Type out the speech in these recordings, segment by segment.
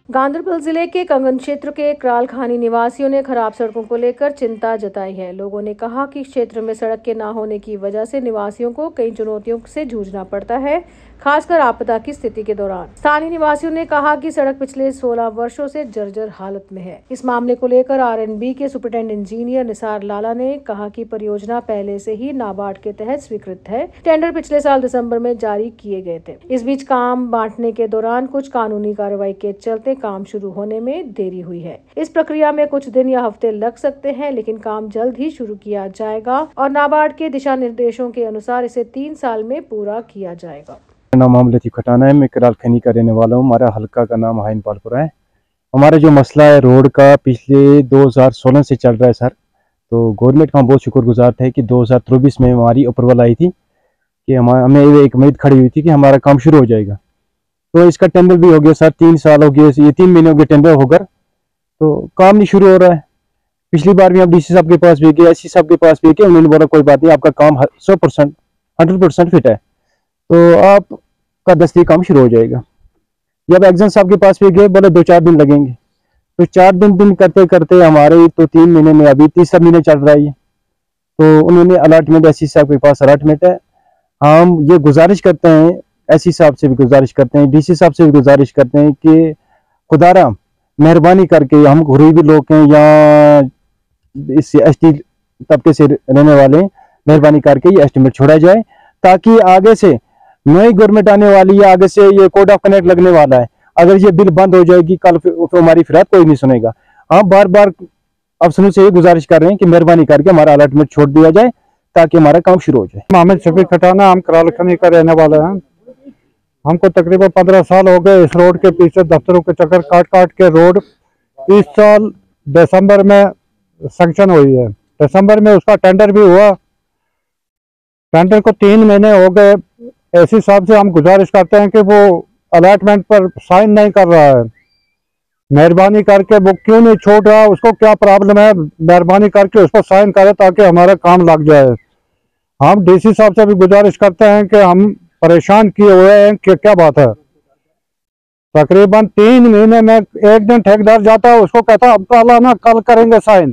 गांधरबल जिले के कंगन क्षेत्र के कराल खानी निवासियों ने खराब सड़कों को लेकर चिंता जताई है। लोगों ने कहा कि क्षेत्र में सड़क के न होने की वजह से निवासियों को कई चुनौतियों से जूझना पड़ता है, खासकर आपदा की स्थिति के दौरान। स्थानीय निवासियों ने कहा कि सड़क पिछले 16 वर्षों से जर्जर हालत में है। इस मामले को लेकर आरएनबी के सुपरिटेंडेंट इंजीनियर निसार लाला ने कहा कि परियोजना पहले से ही नाबार्ड के तहत स्वीकृत है। टेंडर पिछले साल दिसंबर में जारी किए गए थे। इस बीच काम बांटने के दौरान कुछ कानूनी कार्रवाई के चलते काम शुरू होने में देरी हुई है। इस प्रक्रिया में कुछ दिन या हफ्ते लग सकते हैं, लेकिन काम जल्द ही शुरू किया जाएगा और नाबार्ड के दिशा निर्देशों के अनुसार इसे 3 साल में पूरा किया जाएगा। मेरा नाम मोहम्मद लतीफ खटाना है। मैं कराल खनी का रहने वाला हूँ। हमारा हल्का का नाम हाइन पालपुरा है। हमारा जो मसला है रोड का पिछले 2016 से चल रहा है सर। तो गवर्नमेंट का हम बहुत शुक्रगुजार थे कि 2024 में हमारी अप्रूवल आई थी कि हमें एक उम्मीद खड़ी हुई थी कि हमारा काम शुरू हो जाएगा। तो इसका टेंडर भी हो गया सर, 3 साल हो गए, ये 3 महीने हो गए टेंडर होकर, तो काम नहीं शुरू हो रहा है। पिछली बार भी हम डीसी साहब के पास भी गए, एससी साहब के पास भी गए, उन्होंने बोला कोई बात नहीं, आपका काम 100% फिट है, तो आपका 10 काम शुरू हो जाएगा। जब एग्जाम साहब के पास भी गए, बोले 2-4 दिन लगेंगे, तो 4 दिन करते करते हमारे तो 3 महीने में अभी तीसरा महीने चल रहा है। तो उन्होंने अलॉटमेंट, एससी साहब के पास अलॉटमेंट है। हम ये गुजारिश करते हैं, एससी साहब से भी गुजारिश करते हैं, डीसी साहब से भी गुजारिश करते हैं कि खुदारा मेहरबानी करके, हम गरीबी लोग हैं या इस एसटी तबके से रहने वाले, मेहरबानी करके ये एस्टिमेट छोड़ा जाए, ताकि आगे से नई गवर्नमेंट आने वाली है, आगे से ये कोड ऑफ कनेक्ट लगने वाला है। अगर ये बिल बंद हो जाएगी कल, तो हमारी फिराद कोई नहीं सुनेगा। हम बार बार अफसरों से ये गुजारिश कर रहे हैं कि मेहरबानी करके हमारा अलॉटमेंट छोड़ दिया जाए ताकि हमारा काम शुरू हो जाए। मोहम्मद शफीक खटाना, हम कराल खनी का रहने वाले हैं। हमको तकरीबन 15 साल हो गए इस रोड के पीछे दफ्तरों के चक्कर काट के रोड इस साल दिसंबर में सैंक्शन हुई है। दिसंबर में उसका टेंडर भी हुआ। टेंडर को 3 महीने हो गए। एससी साहब से हम गुजारिश करते हैं कि वो अलॉटमेंट पर साइन नहीं कर रहा है। मेहरबानी करके वो क्यों नहीं छोड़ रहा, उसको क्या प्रॉब्लम है, मेहरबानी करके उसको साइन करे ताकि हमारा काम लग जाए। हम डीसी साहब से भी गुजारिश करते हैं कि हम परेशान किए हुए हैं कि क्या बात है। तकरीबन 3 महीने में एक दिन ठेकेदार जाता है, उसको कहता है अब कल आना, कल करेंगे साइन।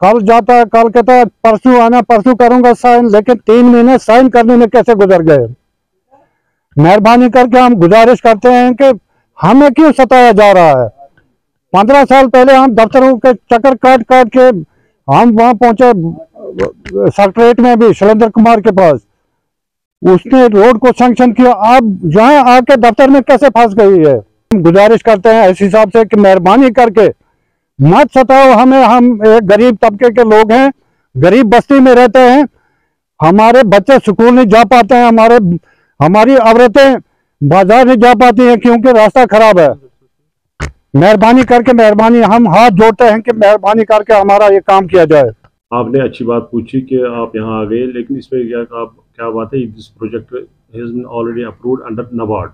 कल जाता है, कल कहता है परसों आना, परसों करूंगा साइन। लेकिन 3 महीने साइन करने में कैसे गुजर गए। मेहरबानी करके हम गुजारिश करते हैं कि हमें क्यों सताया जा रहा है। 15 साल पहले हम दफ्तरों के चक्कर काट के हम वहां पहुंचे, सेक्रेटरीट में भी शैलेंद्र कुमार के पास, उसने रोड को सैंक्शन किया। अब यहाँ आके दफ्तर में कैसे फंस गई है। हम गुजारिश करते हैं एससी साहब से कि मेहरबानी करके मत सताओ हमें। हम एक गरीब तबके के लोग हैं, गरीब बस्ती में रहते हैं, हमारे बच्चे स्कूल नहीं जा पाते हैं, हमारी औरतें बाजार नहीं जा पाती हैं क्योंकि रास्ता खराब है। मेहरबानी करके, मेहरबानी हम हाथ जोड़ते हैं कि मेहरबानी करके हमारा ये काम किया जाए। आपने अच्छी बात पूछी कि आप यहाँ आ गए, लेकिन इसमें क्या बात है, this project has been already approved under NABARD.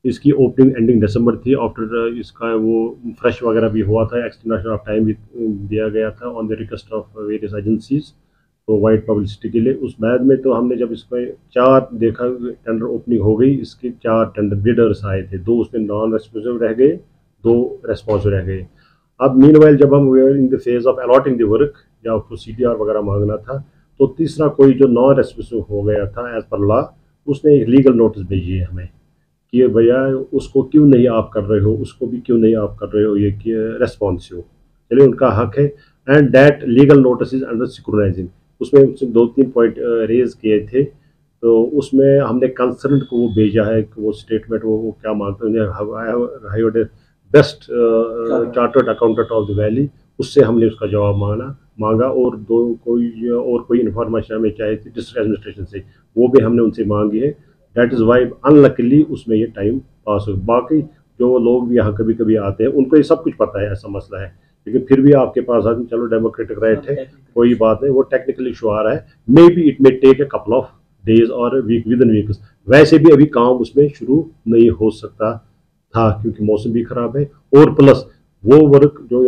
इसकी ओपनिंग एंडिंग दिसंबर थी। आफ्टर इसका वो फ्रेश वगैरह भी हुआ था, एक्सटेंशन ऑफ टाइम भी दिया गया था on the request of various agencies, तो वाइड पब्लिसिटी के लिए। उस बाद में तो हमने जब इसमें 4 देखा, टेंडर ओपनिंग हो गई, इसके 4 टेंडर बिडर्स आए थे, 2 उसमें नॉन रेस्पॉन्सिव रह गए, 2 रेस्पॉन्सिव रह गए। अब मीनवाइल जब हम in the phase of allotting the work, या उसको CTR वगैरह मांगना था, तो तीसरा कोई जो नॉन रेस्पॉन्सिव हो गया था एज पर लॉ, उसने एक लीगल नोटिस भेजी है हमें कि भैया उसको क्यों नहीं आप कर रहे हो, उसको भी क्यों नहीं आप कर रहे हो ये कि रेस्पॉन्सिव। चलिए, उनका हक है। And that legal notice is under securitising. उसमें 2-3 पॉइंट रेज किए थे, तो उसमें हमने कंसर्न को वो भेजा है कि वो स्टेटमेंट वो क्या मांगते हैं, best chartered accountant of the valley, उससे हमने उसका जवाब मांगा। और कोई इन्फॉर्मेशन हमें चाहिए थी डिस्ट्रिक्ट एडमिनिस्ट्रेशन से, वो भी हमने उनसे मांगी है। दैट इज़ वाई अनलकीली उसमें ये टाइम पास हो। बाकी जो लोग भी यहाँ कभी कभी आते हैं, उनको ये सब कुछ पता है, ऐसा मसला है, लेकिन फिर भी आपके पास आते हैं, चलो डेमोक्रेटिक राइट है, कोई बात नहीं, वो टेक्निकल इशू आ रहा है, maybe it may take a couple of days और वीक, विद इन वीक्स। वैसे भी अभी काम उसमें शुरू नहीं हो सकता था क्योंकि मौसम भी खराब है, और प्लस वो वर्क जो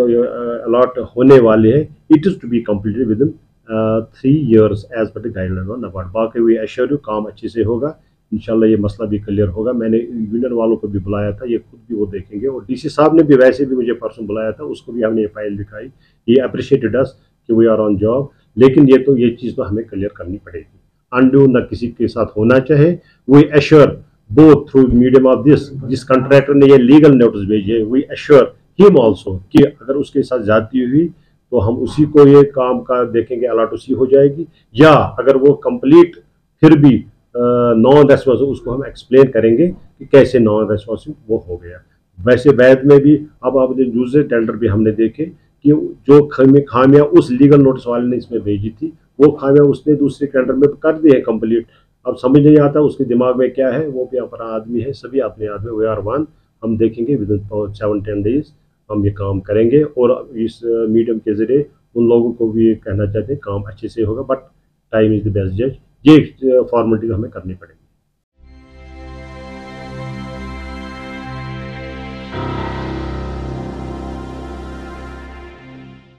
अलॉट होने वाले हैं, it is to be completed within 3 years as per the guideline of NABARD. बाकी वी एश्योर यू काम अच्छे से होगा। इंशाल्लाह ये मसला भी क्लियर होगा। मैंने यूनियन वालों को भी बुलाया था, ये खुद भी वो देखेंगे, और डीसी साहब ने भी वैसे भी मुझे परसों बुलाया था, उसको भी हमने ये फाइल दिखाई। ये अप्रिशिएटेड अस कि वी आर ऑन जॉब, लेकिन ये चीज़ तो हमें क्लियर करनी पड़ेगी। अनड्यू न किसी के साथ होना चाहे। We assure both through medium of this, जिस कंट्रैक्टर ने ये लीगल नोटिस भेजे, वी एश्योर हिम ऑल्सो कि अगर उसके साथ ज्यादती हुई तो हम उसी को ये काम का देखेंगे, अलॉट उसी हो जाएगी, या अगर वो कंप्लीट फिर भी नॉन रेस्पॉन्सिव, उसको हम एक्सप्लेन करेंगे कि कैसे नॉन रेस्पॉन्सिव वो हो गया। वैसे बाद में भी अब आपने दूसरे टेंडर भी हमने देखे कि जो खामियां उस लीगल नोटिस वाले ने इसमें भेजी थी, वो खामियां उसने दूसरे टेंडर में कर दी है कंप्लीट। अब समझ नहीं आता उसके दिमाग में क्या है, वो भी अपना आदमी है, सभी अपने आदमी, वी आर वन। हम देखेंगे विद इन 7-10 डेज हम ये काम करेंगे, और इस मीडियम के जरिए उन लोगों को भी ये कहना चाहते हैं काम अच्छे से होगा, but time is the best जज। ये फॉर्मेलिटी हमें करनी पड़ेगी।